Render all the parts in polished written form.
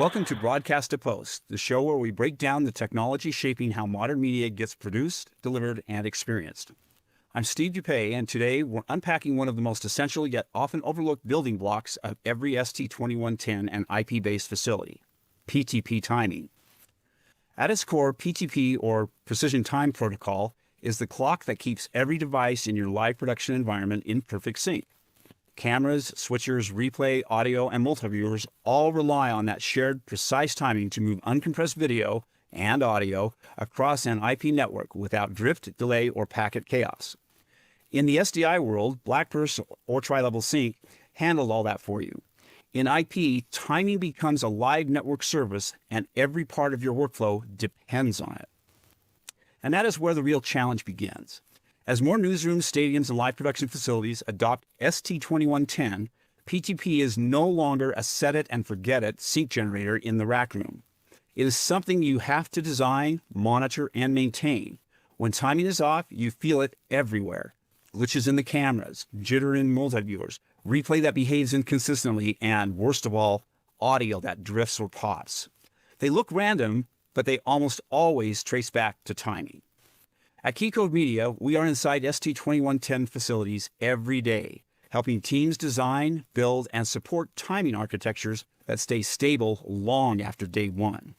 Welcome to Broadcast to Post, the show where we break down the technology shaping how modern media gets produced, delivered, and experienced. I'm Steve Dupay, and today we're unpacking one of the most essential yet often overlooked building blocks of every ST-2110 and IP-based facility, PTP timing. At its core, PTP, or Precision Time Protocol, is the clock that keeps every device in your live production environment in perfect sync. Cameras, switchers, replay, audio, and multiviewers all rely on that shared, precise timing to move uncompressed video and audio across an IP network without drift, delay, or packet chaos. In the SDI world, Blackburst or Tri-Level Sync handled all that for you. In IP, timing becomes a live network service, and every part of your workflow depends on it. And that is where the real challenge begins. As more newsrooms, stadiums, and live production facilities adopt ST-2110, PTP is no longer a set-it-and-forget-it sync generator in the rack room. It is something you have to design, monitor, and maintain. When timing is off, you feel it everywhere. Glitches in the cameras, jitter in multiviewers, replay that behaves inconsistently, and worst of all, audio that drifts or pops. They look random, but they almost always trace back to timing. At Keycode Media, we are inside ST-2110 facilities every day, helping teams design, build, and support timing architectures that stay stable long after day one.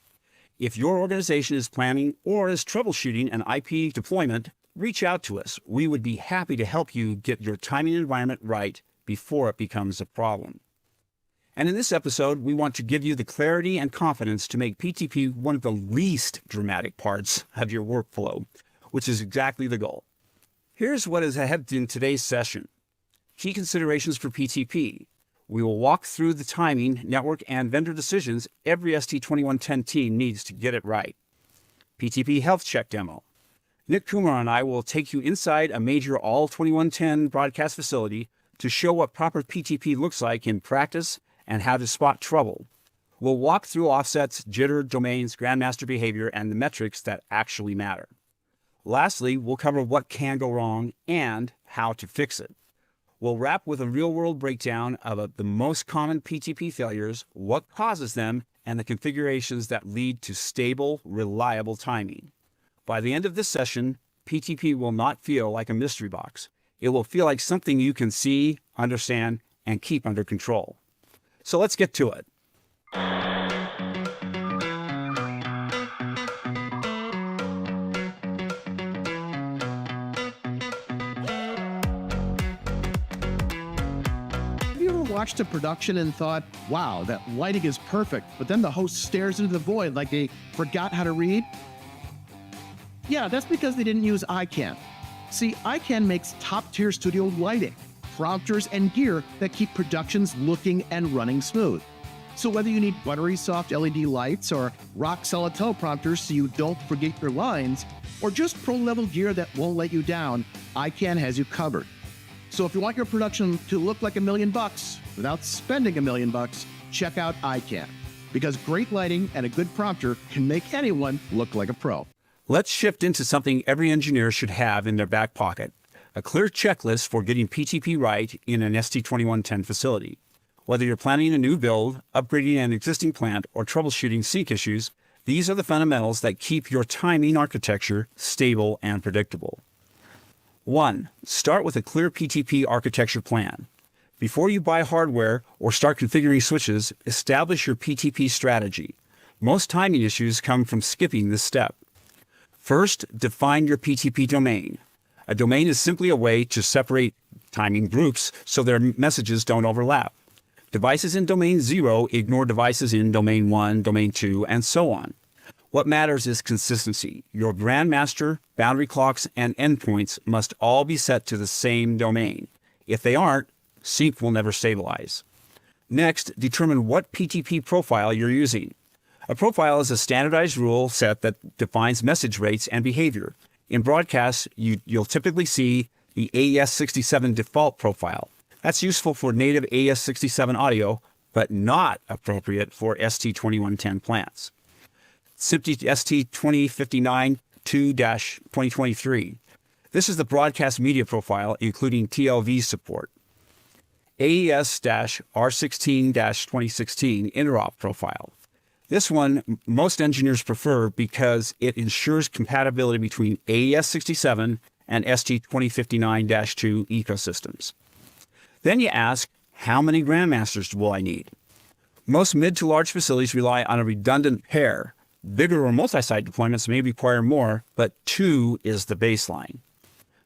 If your organization is planning or is troubleshooting an IP deployment, reach out to us. We would be happy to help you get your timing environment right before it becomes a problem. And in this episode, we want to give you the clarity and confidence to make PTP one of the least dramatic parts of your workflow, which is exactly the goal. Here's what is ahead in today's session. Key considerations for PTP. We will walk through the timing, network, and vendor decisions every ST-2110 team needs to get it right. PTP Health Check Demo. Nick Kumar and I will take you inside a major all-2110 broadcast facility to show what proper PTP looks like in practice and how to spot trouble. We'll walk through offsets, jitter, domains, grandmaster behavior, and the metrics that actually matter. Lastly, we'll cover what can go wrong and how to fix it. We'll wrap with a real-world breakdown of the most common PTP failures, what causes them, and the configurations that lead to stable, reliable timing. By the end of this session, PTP will not feel like a mystery box. It will feel like something you can see, understand, and keep under control. So let's get to it. Watched a production and thought, wow, that lighting is perfect, but then the host stares into the void like they forgot how to read? Yeah, that's because they didn't use ICANN. See, ICANN makes top-tier studio lighting, prompters, and gear that keep productions looking and running smooth. So whether you need buttery soft LED lights or rock-solid teleprompters so you don't forget your lines, or just pro-level gear that won't let you down, ICANN has you covered. So if you want your production to look like $1 million without spending $1 million, check out ICANN. Because great lighting and a good prompter can make anyone look like a pro. Let's shift into something every engineer should have in their back pocket, a clear checklist for getting PTP right in an ST-2110 facility. Whether you're planning a new build, upgrading an existing plant, or troubleshooting sync issues, these are the fundamentals that keep your timing architecture stable and predictable. 1. Start with a clear PTP architecture plan. Before you buy hardware or start configuring switches, establish your PTP strategy. Most timing issues come from skipping this step. First, define your PTP domain. A domain is simply a way to separate timing groups so their messages don't overlap. Devices in domain 0 ignore devices in domain 1, domain 2, and so on. What matters is consistency. Your grandmaster, boundary clocks, and endpoints must all be set to the same domain. If they aren't, sync will never stabilize. Next, determine what PTP profile you're using. A profile is a standardized rule set that defines message rates and behavior. In broadcasts, you'll typically see the AES67 default profile. That's useful for native AES67 audio, but not appropriate for ST-2110 plants. SMPTE ST2059-2-2023. This is the broadcast media profile, including TLV support. AES-R16-2016 interop profile. This one most engineers prefer because it ensures compatibility between AES67 and ST-2059-2 ecosystems. Then you ask, how many Grandmasters will I need? Most mid to large facilities rely on a redundant pair. Bigger or multi-site deployments may require more, but 2 is the baseline.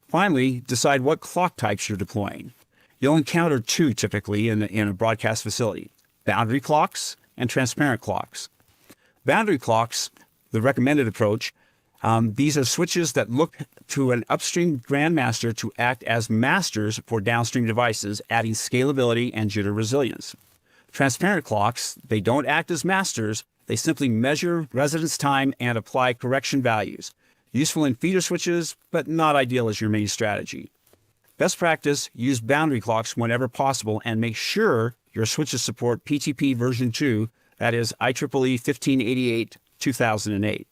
Finally, decide what clock types you're deploying. You'll encounter 2 typically in a broadcast facility: boundary clocks and transparent clocks. Boundary clocks, the recommended approach, these are switches that look to an upstream grandmaster to act as masters for downstream devices, adding scalability and jitter resilience. Transparent clocks, they don't act as masters, they simply measure residence time and apply correction values. Useful in feeder switches, but not ideal as your main strategy. Best practice, use boundary clocks whenever possible and make sure your switches support PTP version 2, that is IEEE 1588-2008.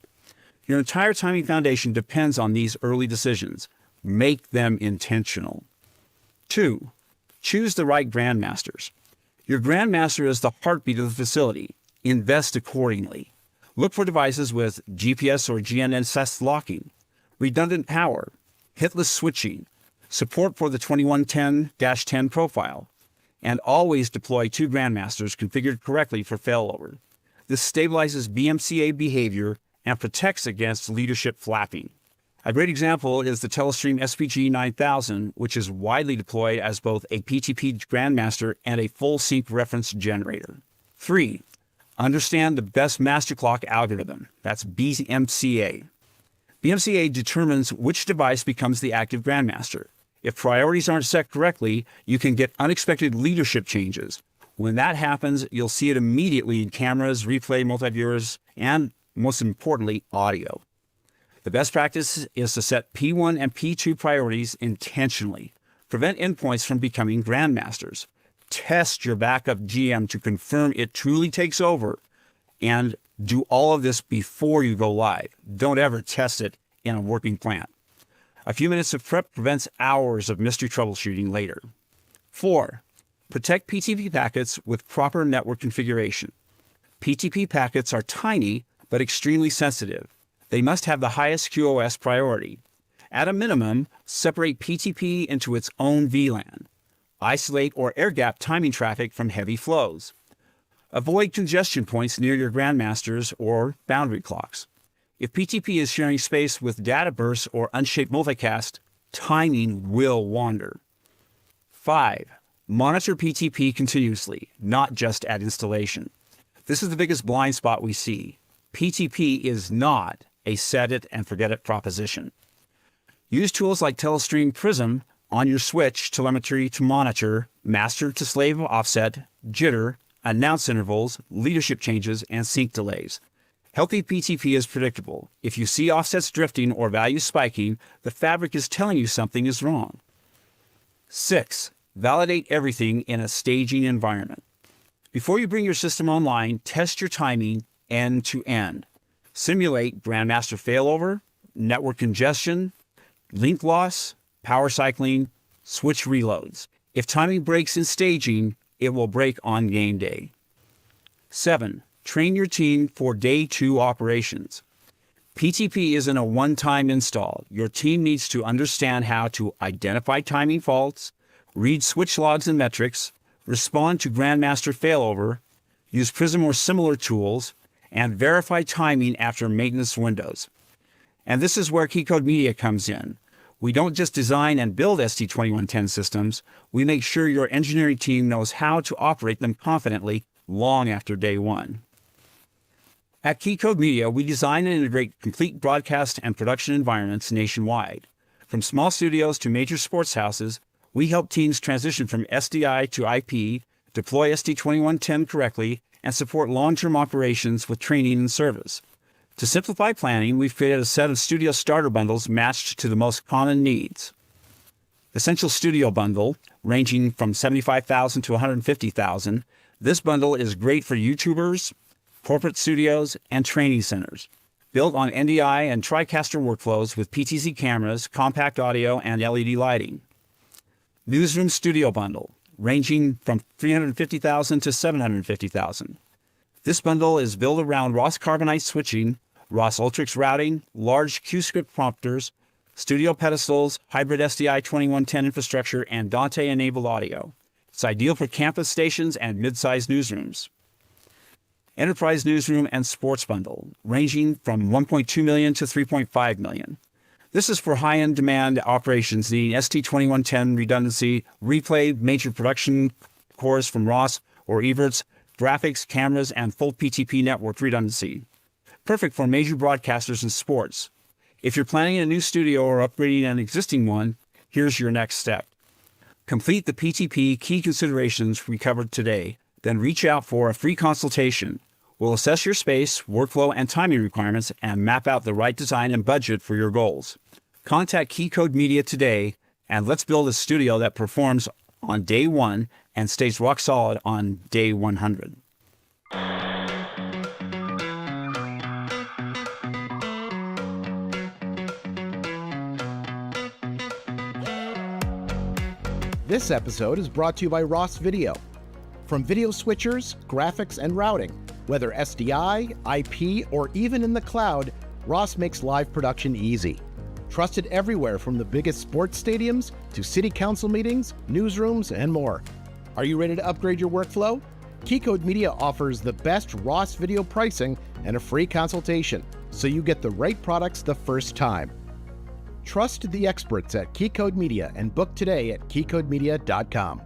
Your entire timing foundation depends on these early decisions. Make them intentional. 2. Choose the right grandmasters. Your grandmaster is the heartbeat of the facility. Invest accordingly. Look for devices with GPS or GNSS locking, redundant power, hitless switching, support for the 2110-10 profile, and always deploy 2 grandmasters configured correctly for failover. This stabilizes BMCA behavior and protects against leadership flapping. A great example is the Telestream SPG 9000, which is widely deployed as both a PTP grandmaster and a full sync reference generator. 3. Understand the best master clock algorithm. That's BMCA. BMCA determines which device becomes the active grandmaster. If priorities aren't set correctly, you can get unexpected leadership changes. When that happens, you'll see it immediately in cameras, replay, multi-viewers, and most importantly, audio. The best practice is to set P1 and P2 priorities intentionally. Prevent endpoints from becoming grandmasters. Test your backup GM to confirm it truly takes over, and do all of this before you go live. Don't ever test it in a working plant. A few minutes of prep prevents hours of mystery troubleshooting later. 4. Protect PTP packets with proper network configuration. PTP packets are tiny but extremely sensitive. They must have the highest QoS priority. At a minimum, separate PTP into its own VLAN. Isolate or air-gap timing traffic from heavy flows. Avoid congestion points near your grandmasters or boundary clocks. If PTP is sharing space with data bursts or unshaped multicast, timing will wander. 5. Monitor PTP continuously, not just at installation. This is the biggest blind spot we see. PTP is not a set it and forget it proposition. Use tools like Telestream Prism on your switch telemetry to monitor master to slave offset, jitter, announce intervals, leadership changes, and sync delays. Healthy PTP is predictable. If you see offsets drifting or values spiking, the fabric is telling you something is wrong. 6. Validate everything in a staging environment. Before you bring your system online, test your timing end to end. Simulate grandmaster failover, network congestion, link loss, power cycling, switch reloads. If timing breaks in staging, it will break on game day. 7. Train your team for day 2 operations. PTP isn't a one-time install. Your team needs to understand how to identify timing faults, read switch logs and metrics, respond to grandmaster failover, use Prism or similar tools, and verify timing after maintenance windows. And this is where Keycode Media comes in. We don't just design and build ST-2110 systems, we make sure your engineering team knows how to operate them confidently long after day 1. At Keycode Media, we design and integrate complete broadcast and production environments nationwide. From small studios to major sports houses, we help teams transition from SDI to IP, deploy ST-2110 correctly, and support long-term operations with training and service. To simplify planning, we've created a set of studio starter bundles matched to the most common needs. Essential Studio Bundle, ranging from $75,000 to $150,000. This bundle is great for YouTubers, corporate studios, and training centers. Built on NDI and TriCaster workflows with PTZ cameras, compact audio, and LED lighting. Newsroom Studio Bundle, ranging from $350,000 to $750,000. This bundle is built around ROS Carbonite switching, ROS Ultrix routing, large Q-script prompters, studio pedestals, hybrid STI-2110 infrastructure, and Dante-enabled audio. It's ideal for campus stations and mid-sized newsrooms. Enterprise Newsroom and Sports Bundle, ranging from 1.2 million to 3.5 million. This is for high-end demand operations needing ST-2110 redundancy, replay major production cores from ROS or Evertz, graphics, cameras, and full PTP network redundancy. Perfect for major broadcasters and sports. If you're planning a new studio or upgrading an existing one, here's your next step. Complete the PTP key considerations we covered today, then reach out for a free consultation. We'll assess your space, workflow, and timing requirements and map out the right design and budget for your goals. Contact Keycode Media today, and let's build a studio that performs on day 1 and stays rock solid on day 100. This episode is brought to you by ROS Video. From video switchers, graphics, and routing, whether SDI, IP, or even in the cloud, ROS makes live production easy. Trusted everywhere from the biggest sports stadiums to city council meetings, newsrooms, and more. Are you ready to upgrade your workflow? Keycode Media offers the best ROS video pricing and a free consultation, so you get the right products the first time. Trust the experts at Keycode Media and book today at keycodemedia.com.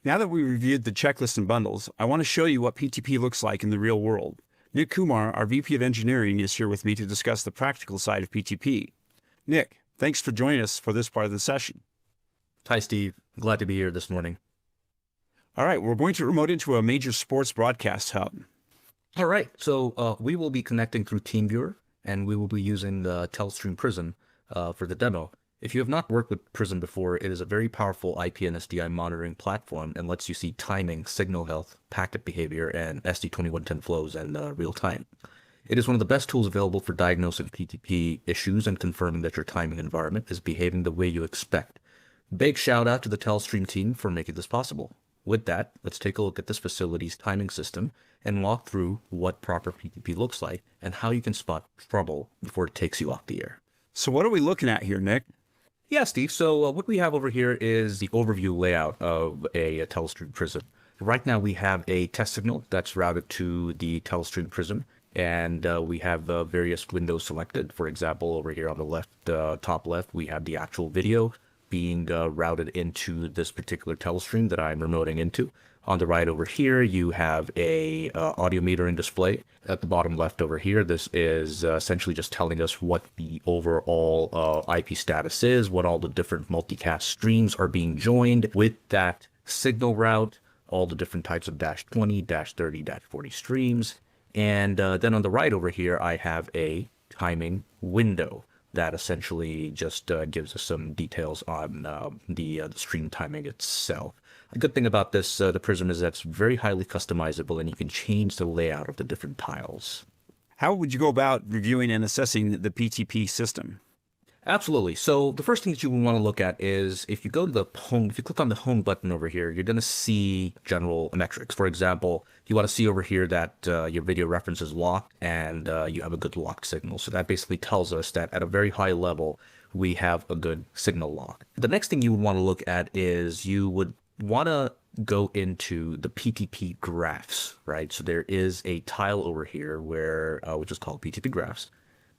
Now that we reviewed the checklist and bundles, I want to show you what PTP looks like in the real world. Nick Kumar, our VP of Engineering, is here with me to discuss the practical side of PTP. Nick, thanks for joining us for this part of the session. Hi, Steve. Glad to be here this morning. All right, we're going to remote into a major sports broadcast hub. All right, so we will be connecting through TeamViewer, and we will be using the Telestream Prism for the demo. If you have not worked with Prism before, it is a very powerful IP and SDI monitoring platform and lets you see timing, signal health, packet behavior, and ST-2110 flows in real time. It is one of the best tools available for diagnosing PTP issues and confirming that your timing environment is behaving the way you expect. Big shout out to the Telestream team for making this possible. With that, let's take a look at this facility's timing system and walk through what proper PTP looks like and how you can spot trouble before it takes you off the air. So what are we looking at here, Nick? Yeah, Steve. So what we have over here is the overview layout of a Telestream Prism. Right now we have a test signal that's routed to the Telestream Prism, and we have various windows selected. For example, over here on the left, top left, we have the actual video being routed into this particular Telestream that I'm remoting into. On the right over here, you have a audio metering display. At the bottom left over here, this is essentially just telling us what the overall IP status is, what all the different multicast streams are being joined with that signal route, all the different types of -20, -30, -40 streams. And then on the right over here, I have a timing window that essentially just gives us some details on the stream timing itself. A good thing about this, the Prism, is that it's very highly customizable and you can change the layout of the different tiles. How would you go about reviewing and assessing the PTP system? Absolutely. So the first thing that you want to look at is if you go to the home, if you click on the home button over here, you're going to see general metrics. For example, you want to see over here that your video reference is locked and you have a good locked signal. So that basically tells us that at a very high level, we have a good signal lock. The next thing you would want to look at is you would want to go into the PTP graphs, right? So there is a tile over here where which is called PTP graphs.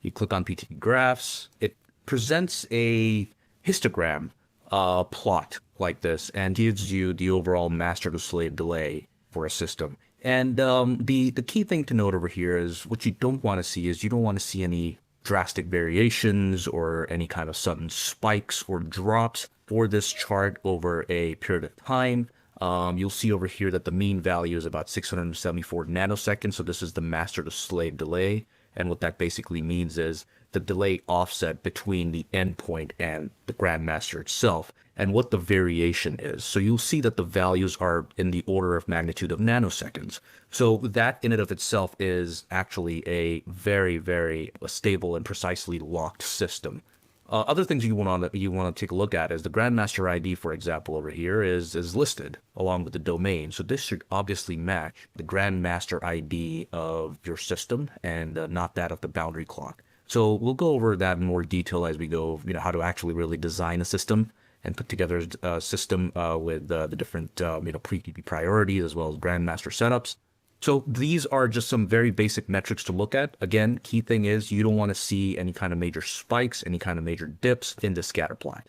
You click on PTP graphs, it presents a histogram plot like this and gives you the overall master to slave delay for a system. And the key thing to note over here is what you don't want to see is you don't want to see any drastic variations or any kind of sudden spikes or drops for this chart over a period of time. You'll see over here that the mean value is about 674 nanoseconds. So this is the master to slave delay. And what that basically means is the delay offset between the endpoint and the grandmaster itself and what the variation is. So you'll see that the values are in the order of magnitude of nanoseconds. So that in and of itself is actually a very, very stable and precisely locked system. Other things you want to take a look at is the Grandmaster ID, for example, over here is listed along with the domain. So this should obviously match the Grandmaster ID of your system and not that of the boundary clock. So we'll go over that in more detail as we go, how to actually really design a system and put together a system with the different, pre-TP priorities as well as Grandmaster setups. So these are just some very basic metrics to look at. Again, key thing is you don't want to see any kind of major spikes, any kind of major dips in the scatter plot.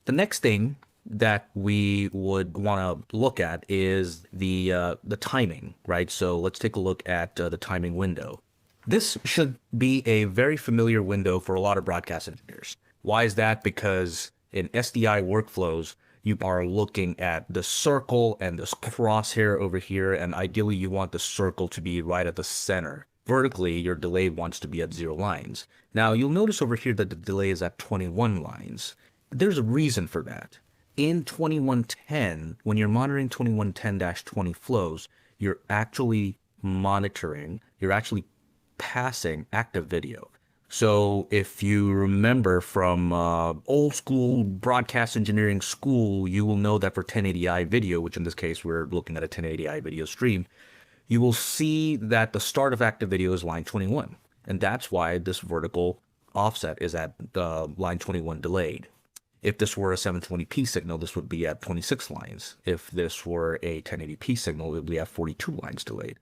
The next thing that we would want to look at is the timing, right? So let's take a look at the timing window. This should be a very familiar window for a lot of broadcast engineers. Why is that? Because in SDI workflows, you are looking at the circle and this crosshair over here, and ideally you want the circle to be right at the center. Vertically, your delay wants to be at 0 lines. Now, you'll notice over here that the delay is at 21 lines. There's a reason for that. In 2110, when you're monitoring 2110-20 flows, you're actually passing active video. So if you remember from old school broadcast engineering school, you will know that for 1080i video, which in this case we're looking at a 1080i video stream, you will see that the start of active video is line 21. And that's why this vertical offset is at line 21 delayed. If this were a 720p signal, this would be at 26 lines. If this were a 1080p signal, it would be at 42 lines delayed.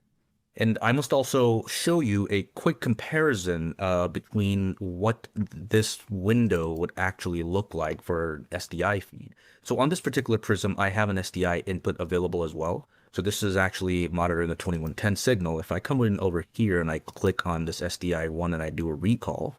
And I must also show you a quick comparison between what this window would actually look like for SDI feed. So on this particular prism, I have an SDI input available as well. So this is actually monitoring the 2110 signal. If I come in over here and I click on this SDI one and I do a recall,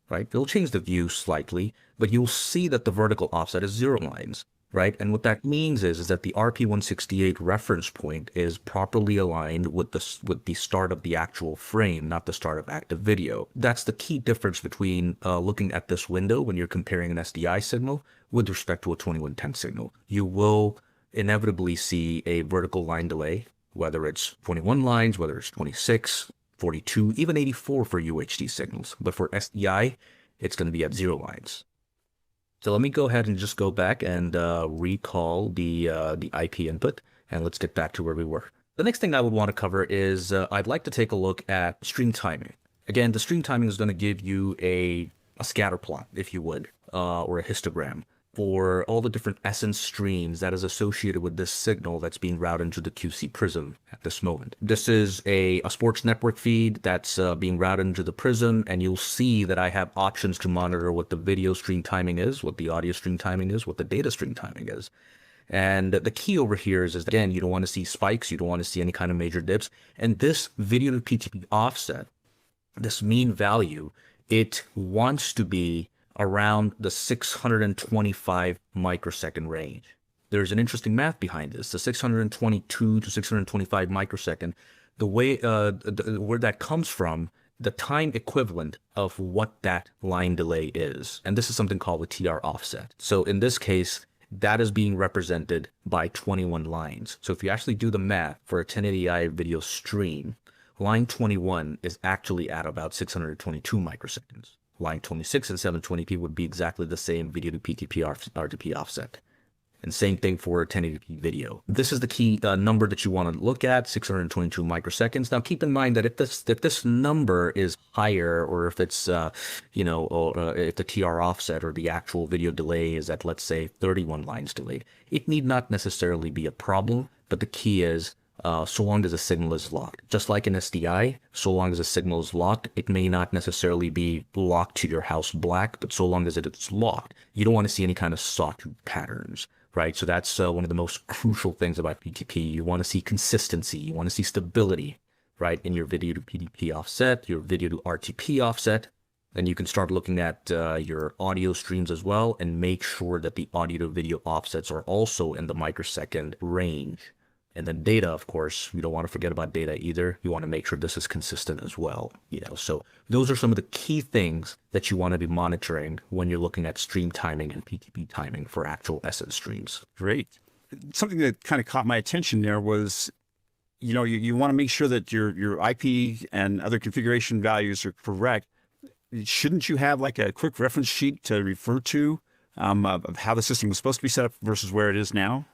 right, it'll change the view slightly, but you'll see that the vertical offset is 0 lines. Right, and what that means is that the RP168 reference point is properly aligned with the start of the actual frame, not the start of active video. That's the key difference between looking at this window when you're comparing an SDI signal with respect to a 2110 signal. You will inevitably see a vertical line delay, whether it's 21 lines, whether it's 26, 42, even 84 for UHD signals. But for SDI, it's going to be at 0 lines. So let me go ahead and just go back and recall the IP input, and let's get back to where we were. The next thing I would want to cover is I'd like to take a look at stream timing. Again, the stream timing is going to give you a scatter plot, if you would, or a histogram for all the different essence streams that is associated with this signal that's being routed into the QC prism at this moment. This is a sports network feed that's being routed into the prism, and you'll see that I have options to monitor what the video stream timing is, what the audio stream timing is, what the data stream timing is. And the key over here is again, you don't want to see spikes, you don't want to see any kind of major dips. And this video to PTP offset, this mean value, it wants to be around the 625 microsecond range. There's an interesting math behind this. The 622 to 625 microsecond, the way where that comes from, the time equivalent of what that line delay is. And this is something called the TR offset. So in this case, that is being represented by 21 lines. So if you actually do the math for a 1080i video stream, line 21 is actually at about 622 microseconds. Line 26 and 720p would be exactly the same video to PTP RTP offset. And same thing for 1080p video. This is the key number that you want to look at, 622 microseconds. Now keep in mind that if this number is higher, or if it's if the TR offset or the actual video delay is at, let's say, 31 lines delayed, it need not necessarily be a problem. But the key is so long as the signal is locked. Just like in SDI, so long as the signal is locked, it may not necessarily be locked to your house black, but so long as it's locked, you don't want to see any kind of sawtooth patterns, right? So that's one of the most crucial things about PTP. You want to see consistency, you want to see stability, right? In your video to PTP offset, your video to RTP offset. Then you can start looking at your audio streams as well and make sure that the audio to video offsets are also in the microsecond range. And then data, of course, you don't want to forget about data either. You want to make sure this is consistent as well. So those are some of the key things that you want to be monitoring when you're looking at stream timing and PTP timing for actual essence streams. Great. Something that kind of caught my attention there was, you want to make sure that your IP and other configuration values are correct. shouldn't you have like a quick reference sheet to refer to of how the system was supposed to be set up versus where it is now?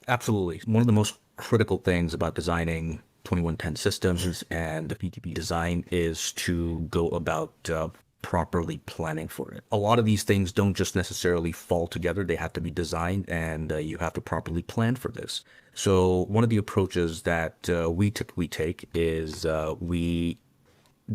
Absolutely. One of the most critical things about designing 2110 systems and the PTP design is to go about properly planning for it. A lot of these things don't just necessarily fall together. They have to be designed, and you have to properly plan for this. So one of the approaches that we typically take is we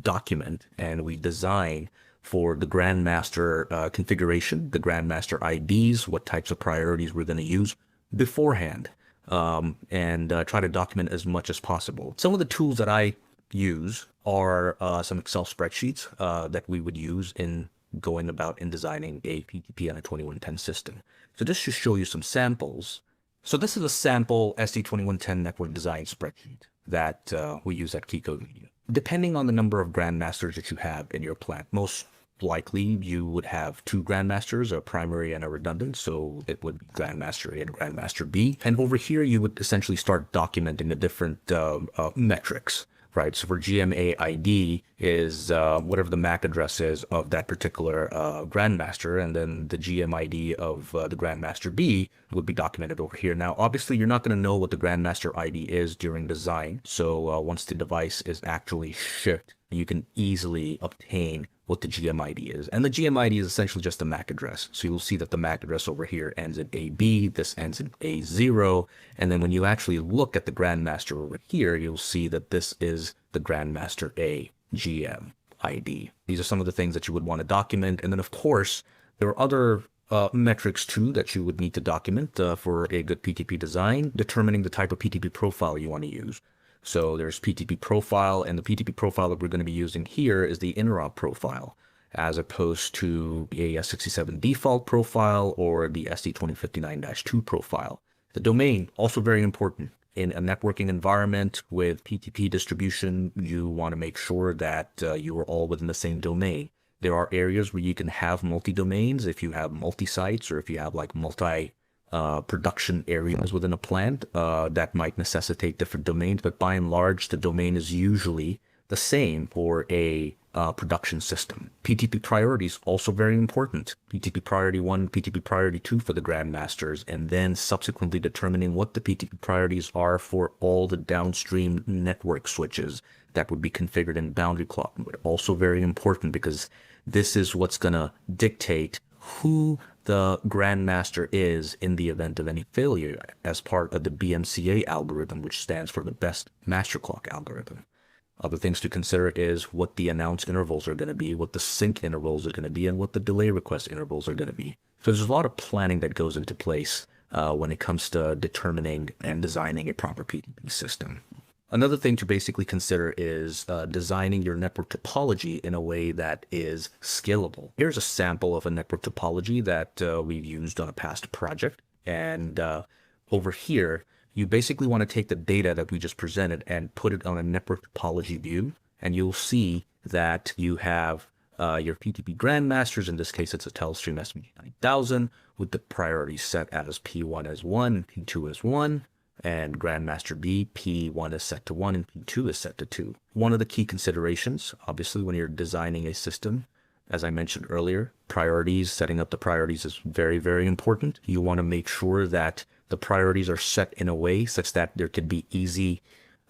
document and we design for the Grandmaster configuration, the Grandmaster IDs, what types of priorities we're going to use beforehand, and try to document as much as possible. Some of the tools that I use are some Excel spreadsheets that we would use in going about in designing a PTP on a 2110 system. So just to show you some samples. So this is a sample ST-2110 network design spreadsheet that we use at Keycode Media. Depending on the number of Grandmasters that you have in your plant, most likely you would have two Grandmasters, a primary and a redundant. So it would be Grandmaster A and Grandmaster B. And over here, you would essentially start documenting the different metrics, right? So for GMA ID is whatever the MAC address is of that particular Grandmaster, and then the GM ID of the Grandmaster B would be documented over here. Now, obviously, you're not going to know what the Grandmaster ID is during design. So once the device is actually shipped, you can easily obtain what the GM ID is. And the GM ID is essentially just a MAC address. So you'll see that the MAC address over here ends in AB, this ends in A0. And then when you actually look at the Grandmaster over here, you'll see that this is the Grandmaster A GM ID. These are some of the things that you would want to document. And then of course, there are other metrics too that you would need to document for a good PTP design, determining the type of PTP profile you want to use. So there's PTP profile, and the PTP profile that we're going to be using here is the interop profile, as opposed to the AES67 default profile or the ST2059-2 profile. The domain, also very important. In a networking environment with PTP distribution, you want to make sure that you are all within the same domain. There are areas where you can have multi-domains if you have multi-sites, or if you have like production areas within a plant that might necessitate different domains, but by and large, the domain is usually the same for a production system. PTP priorities, also very important. PTP priority 1, PTP priority 2 for the Grandmasters, and then subsequently determining what the PTP priorities are for all the downstream network switches that would be configured in boundary clock mode. Also very important, because this is what's going to dictate who the Grandmaster is in the event of any failure as part of the BMCA algorithm, which stands for the best master clock algorithm. Other things to consider is what the announce intervals are going to be, what the sync intervals are going to be, and what the delay request intervals are going to be. So there's a lot of planning that goes into place when it comes to determining and designing a proper PTP system. Another thing to basically consider is designing your network topology in a way that is scalable. Here's a sample of a network topology that we've used on a past project. And over here, you basically want to take the data that we just presented and put it on a network topology view. And you'll see that you have your PTP Grandmasters. In this case, it's a Telestream SVG9000 with the priorities set as P1 as 1, P2 as 1. And Grandmaster B, P1 is set to 1 and P2 is set to 2. One of the key considerations, obviously, when you're designing a system, as I mentioned earlier, priorities, setting up the priorities is very, very important. You want to make sure that the priorities are set in a way such that there could be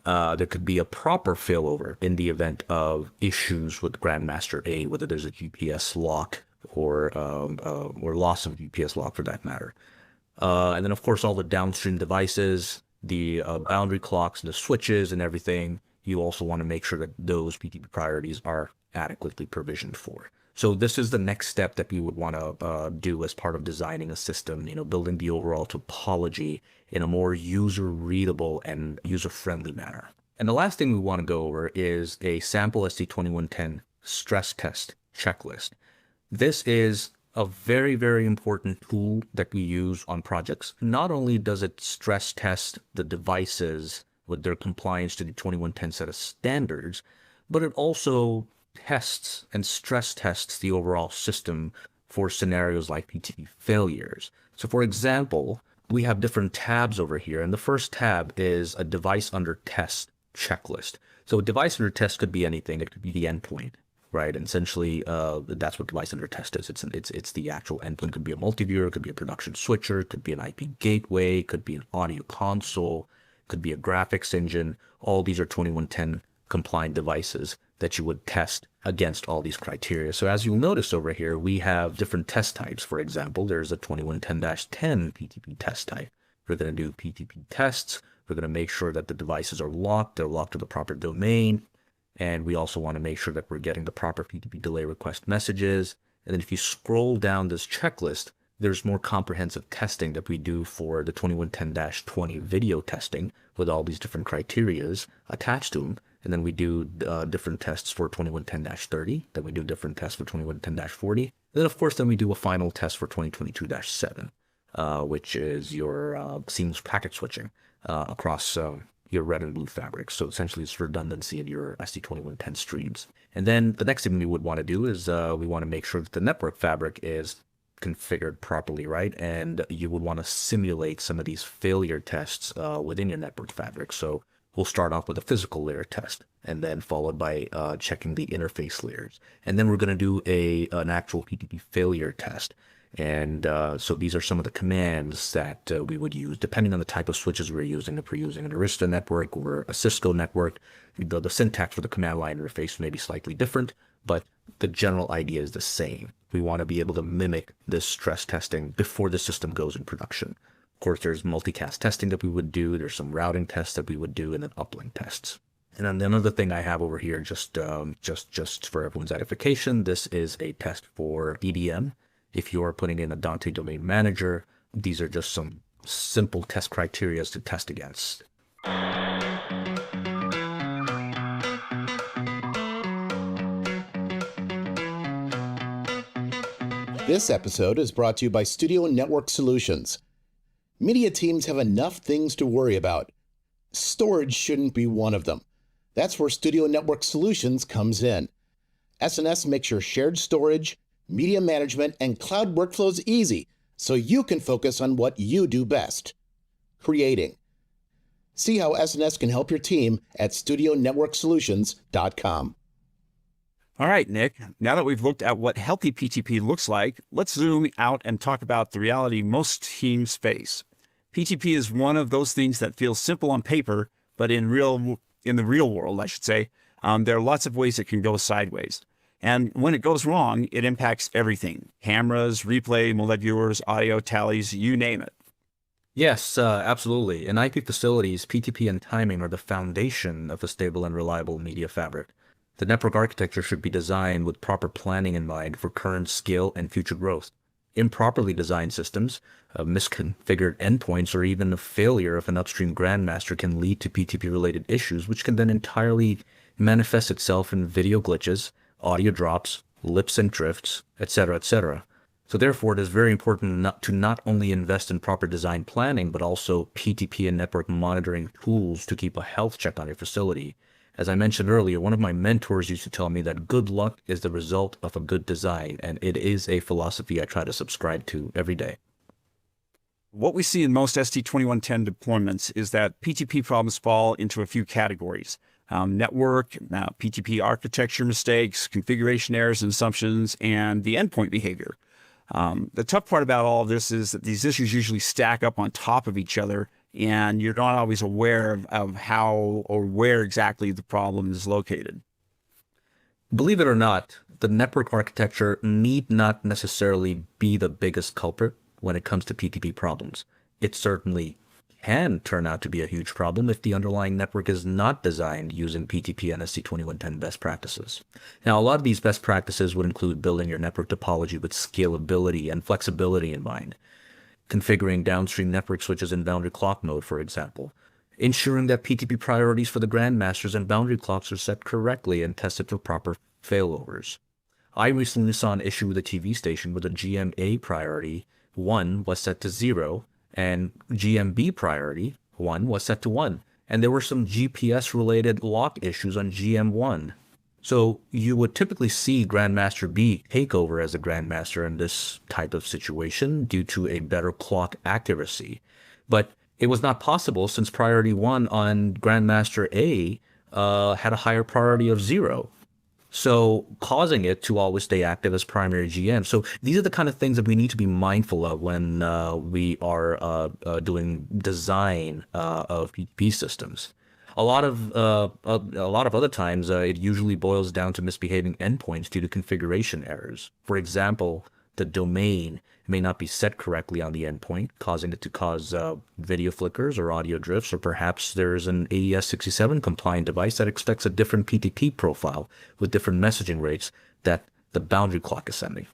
there could be a proper failover in the event of issues with Grandmaster A, whether there's a GPS lock or loss of GPS lock for that matter. And then, of course, all the downstream devices, the boundary clocks, the switches and everything, you also want to make sure that those PTP priorities are adequately provisioned for. So this is the next step that we would want to do as part of designing a system, building the overall topology in a more user-readable and user-friendly manner. And the last thing we want to go over is a sample ST-2110 stress test checklist. This is a very, very important tool that we use on projects. Not only does it stress test the devices with their compliance to the 2110 set of standards, but it also tests and stress tests the overall system for scenarios like PTP failures. So for example, we have different tabs over here, and the first tab is a device under test checklist. So a device under test could be anything. It could be the endpoint. right? And essentially, that's what device under test is. It's the actual endpoint. It could be a multi-viewer, it could be a production switcher, it could be an IP gateway, it could be an audio console, it could be a graphics engine. All these are 2110 compliant devices that you would test against all these criteria. So as you'll notice over here, we have different test types. For example, there's a 2110-10 PTP test type. We're going to do PTP tests. We're going to make sure that the devices are locked. They're locked to the proper domain. And we also want to make sure that we're getting the proper PTP delay request messages. And then if you scroll down this checklist, there's more comprehensive testing that we do for the 2110-20 video testing with all these different criterias attached to them. And then we do different tests for 2110-30. Then we do different tests for 2110-40. And then, of course, then we do a final test for 2022-7, which is your seamless packet switching across your red and blue fabrics. So essentially it's redundancy in your ST2110 streams. And then the next thing we would want to do is we want to make sure that the network fabric is configured properly, right? And you would want to simulate some of these failure tests within your network fabric. So we'll start off with a physical layer test and then followed by checking the interface layers. And then we're going to do an actual PTP failure test. And so these are some of the commands that we would use depending on the type of switches we're using. If we're using an Arista network or a Cisco network, the syntax for the command line interface may be slightly different, but the general idea is the same. We want to be able to mimic this stress testing before the system goes in production. Of course, there's multicast testing that we would do. There's some routing tests that we would do, and then uplink tests. And then another thing I have over here, just for everyone's edification, this is a test for EDM. If you are putting in a Dante Domain Manager, these are just some simple test criteria to test against. This episode is brought to you by Studio Network Solutions. Media teams have enough things to worry about. Storage shouldn't be one of them. That's where Studio Network Solutions comes in. SNS makes your shared storage, media management, and cloud workflows easy so you can focus on what you do best, creating. See how SNS can help your team at studionetworksolutions.com. All right, Nick, now that we've looked at what healthy PTP looks like, let's zoom out and talk about the reality most teams face. PTP is one of those things that feels simple on paper, but in the real world, I should say, there are lots of ways it can go sideways. And when it goes wrong, it impacts everything. Cameras, replay, multi-viewers, audio tallies, you name it. Yes, absolutely. In IP facilities, PTP and timing are the foundation of a stable and reliable media fabric. The network architecture should be designed with proper planning in mind for current scale and future growth. Improperly designed systems, misconfigured endpoints, or even a failure of an upstream grandmaster can lead to PTP-related issues, which can then entirely manifest itself in video glitches, audio drops, lip sync drifts, etc., etc. So therefore, it is very important to not only invest in proper design planning, but also PTP and network monitoring tools to keep a health check on your facility. As I mentioned earlier, one of my mentors used to tell me that good luck is the result of a good design, and it is a philosophy I try to subscribe to every day. What we see in most ST2110 deployments is that PTP problems fall into a few categories. Network, PTP architecture mistakes, configuration errors and assumptions, and the endpoint behavior. The tough part about all of this is that these issues usually stack up on top of each other, and you're not always aware of how or where exactly the problem is located. Believe it or not, the network architecture need not necessarily be the biggest culprit when it comes to PTP problems. It certainly can turn out to be a huge problem if the underlying network is not designed using PTP and ST2110 best practices. Now, a lot of these best practices would include building your network topology with scalability and flexibility in mind, configuring downstream network switches in boundary clock mode, for example, ensuring that PTP priorities for the grandmasters and boundary clocks are set correctly and tested for proper failovers. I recently saw an issue with a TV station where the GMA priority 1 was set to 0, and GMB priority 1 was set to 1. And there were some GPS-related lock issues on GM1. So you would typically see Grandmaster B take over as a Grandmaster in this type of situation due to a better clock accuracy. But it was not possible since priority 1 on Grandmaster A had a higher priority of 0. So causing it to always stay active as primary GM. So these are the kind of things that we need to be mindful of when we are doing design of PTP systems. A lot of other times, it usually boils down to misbehaving endpoints due to configuration errors. For example, the domain may not be set correctly on the endpoint, causing it to cause video flickers or audio drifts, or perhaps there's an AES-67 compliant device that expects a different PTP profile with different messaging rates that the boundary clock is sending.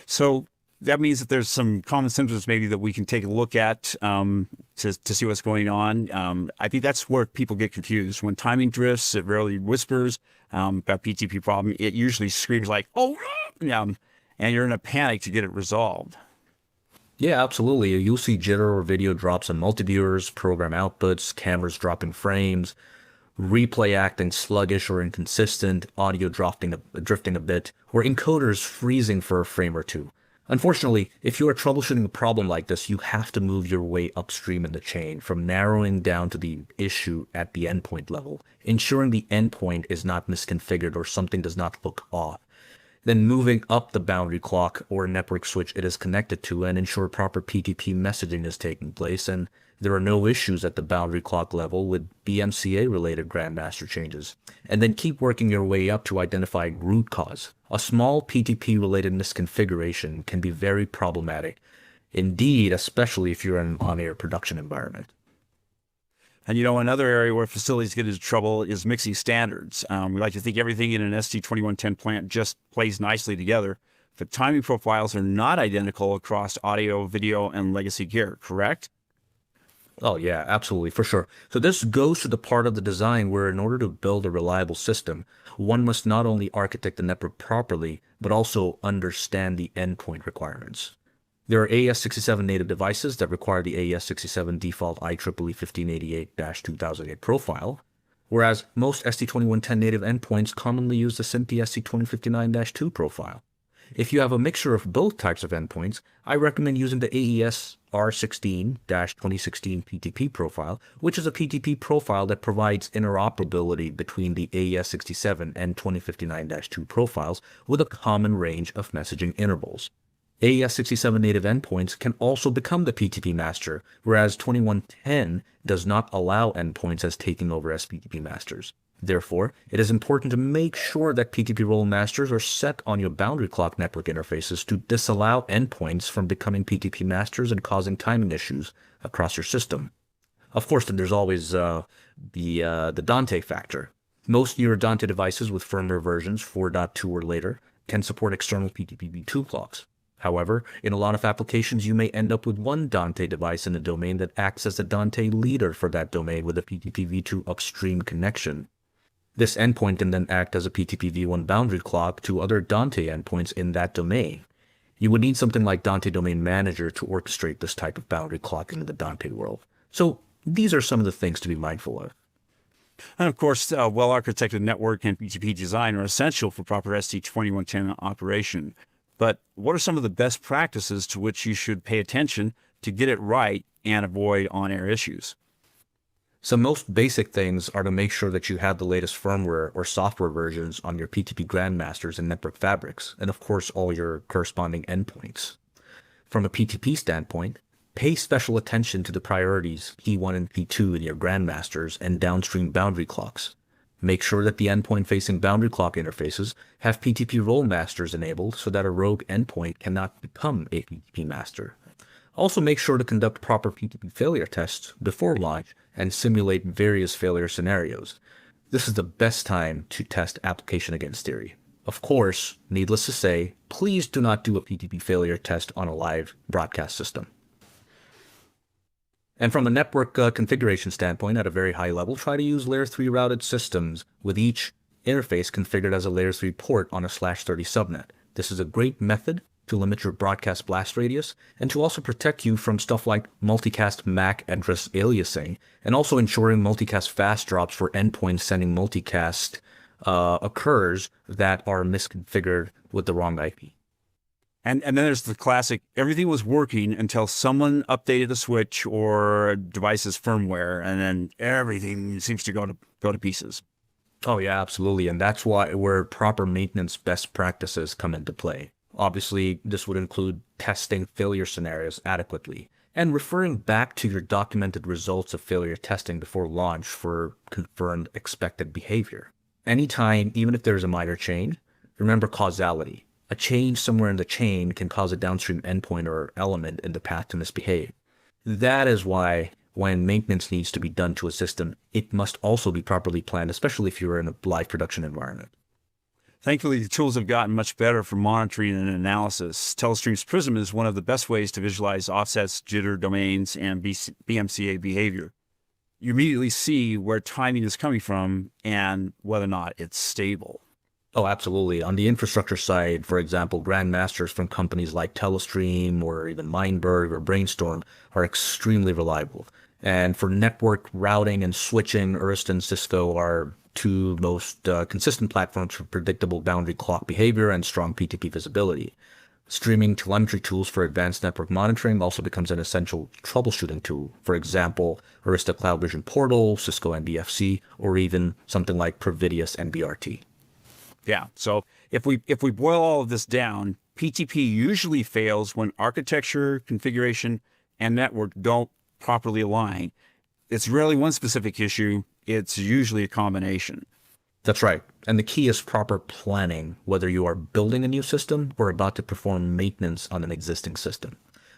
So that means that there's some common symptoms maybe that we can take a look at to see what's going on. I think that's where people get confused. When timing drifts, it rarely whispers about PTP problem. It usually screams like, oh, and you're in a panic to get it resolved. Yeah, absolutely. You'll see jitter or video drops on multiviewers, program outputs, cameras dropping frames, replay acting sluggish or inconsistent, audio drifting a bit, or encoders freezing for a frame or two. Unfortunately, if you are troubleshooting a problem like this, you have to move your way upstream in the chain from narrowing down to the issue at the endpoint level, ensuring the endpoint is not misconfigured or something does not look off. Then moving up the boundary clock or network switch it is connected to and ensure proper PTP messaging is taking place and there are no issues at the boundary clock level with BMCA related grandmaster changes. And then keep working your way up to identifying root cause. A small PTP related misconfiguration can be very problematic. Indeed, especially if you're in an on-air production environment. And another area where facilities get into trouble is mixing standards. We like to think everything in an ST-2110 plant just plays nicely together, but timing profiles are not identical across audio, video, and legacy gear, correct? Oh yeah, absolutely, for sure. So this goes to the part of the design where in order to build a reliable system, one must not only architect the network properly, but also understand the endpoint requirements. There are AES-67 native devices that require the AES-67 default IEEE 1588-2008 profile, whereas most ST-2110 native endpoints commonly use the SIMPI ST-2059-2 profile. If you have a mixture of both types of endpoints, I recommend using the AES R16-2016 PTP profile, which is a PTP profile that provides interoperability between the AES-67 and 2059-2 profiles with a common range of messaging intervals. AES-67 native endpoints can also become the PTP master, whereas 2110 does not allow endpoints as taking over as PTP masters. Therefore, it is important to make sure that PTP role masters are set on your boundary clock network interfaces to disallow endpoints from becoming PTP masters and causing timing issues across your system. Of course, then there's always the Dante factor. Most newer Dante devices with firmware versions 4.2 or later can support external PTP v2 clocks. However, in a lot of applications, you may end up with one Dante device in a domain that acts as the Dante leader for that domain with a PTP v2 upstream connection. This endpoint can then act as a PTP v1 boundary clock to other Dante endpoints in that domain. You would need something like Dante Domain Manager to orchestrate this type of boundary clock into the Dante world. So these are some of the things to be mindful of. And of course, well-architected network and PTP design are essential for proper ST-2110 operation. But what are some of the best practices to which you should pay attention to get it right and avoid on-air issues? Some most basic things are to make sure that you have the latest firmware or software versions on your PTP grandmasters and network fabrics, and of course all your corresponding endpoints. From a PTP standpoint, pay special attention to the priorities P1 and P2 in your grandmasters and downstream boundary clocks. Make sure that the endpoint-facing boundary clock interfaces have PTP role masters enabled so that a rogue endpoint cannot become a PTP master. Also make sure to conduct proper PTP failure tests before launch and simulate various failure scenarios. This is the best time to test application against theory. Of course, needless to say, please do not do a PTP failure test on a live broadcast system. And from a network configuration standpoint, at a very high level, try to use layer 3 routed systems with each interface configured as a layer 3 port on a /30 subnet. This is a great method to limit your broadcast blast radius and to also protect you from stuff like multicast MAC address aliasing and also ensuring multicast fast drops for endpoints sending multicast occurs that are misconfigured with the wrong IP. And then there's the classic, everything was working until someone updated a switch or a device's firmware, and then everything seems to go to pieces. Oh yeah, absolutely. And that's where proper maintenance best practices come into play. Obviously, this would include testing failure scenarios adequately and referring back to your documented results of failure testing before launch for confirmed expected behavior. Anytime, even if there's a minor change, remember causality. A change somewhere in the chain can cause a downstream endpoint or element in the path to misbehave. That is why when maintenance needs to be done to a system, it must also be properly planned, especially if you're in a live production environment. Thankfully, the tools have gotten much better for monitoring and analysis. Telestream's Prism is one of the best ways to visualize offsets, jitter, domains, and BMCA behavior. You immediately see where timing is coming from and whether or not it's stable. Oh, absolutely. On the infrastructure side, for example, grandmasters from companies like Telestream or even Mindberg or Brainstorm are extremely reliable. And for network routing and switching, Arista and Cisco are two most consistent platforms for predictable boundary clock behavior and strong PTP visibility. Streaming telemetry tools for advanced network monitoring also becomes an essential troubleshooting tool. For example, Arista Cloud Vision Portal, Cisco NBFC, or even something like Providius NBRT. Yeah, so if we boil all of this down, PTP usually fails when architecture, configuration, and network don't properly align. It's rarely one specific issue. It's usually a combination. That's right. And the key is proper planning, whether you are building a new system or about to perform maintenance on an existing system.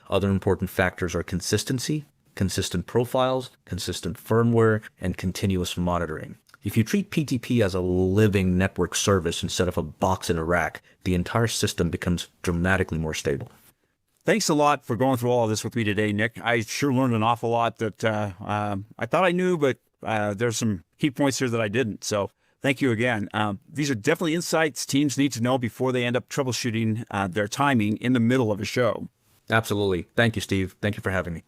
Other important factors are consistency, consistent profiles, consistent firmware, and continuous monitoring. If you treat PTP as a living network service instead of a box in a rack, the entire system becomes dramatically more stable. Thanks a lot for going through all of this with me today, Nick. I sure learned an awful lot that I thought I knew, but there's some key points here that I didn't. So thank you again. These are definitely insights teams need to know before they end up troubleshooting their timing in the middle of a show. Absolutely. Thank you, Steve. Thank you for having me.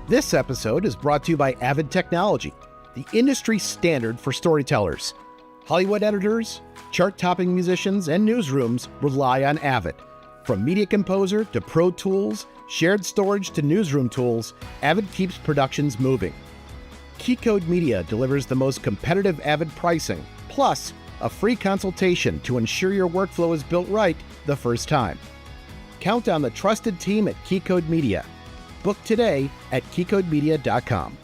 This episode is brought to you by Avid Technology, the industry standard for storytellers. Hollywood editors, chart-topping musicians, and newsrooms rely on Avid. From Media Composer to Pro Tools, shared storage to newsroom tools, Avid keeps productions moving. Keycode Media delivers the most competitive Avid pricing, plus a free consultation to ensure your workflow is built right the first time. Count on the trusted team at Keycode Media. Book today at keycodemedia.com.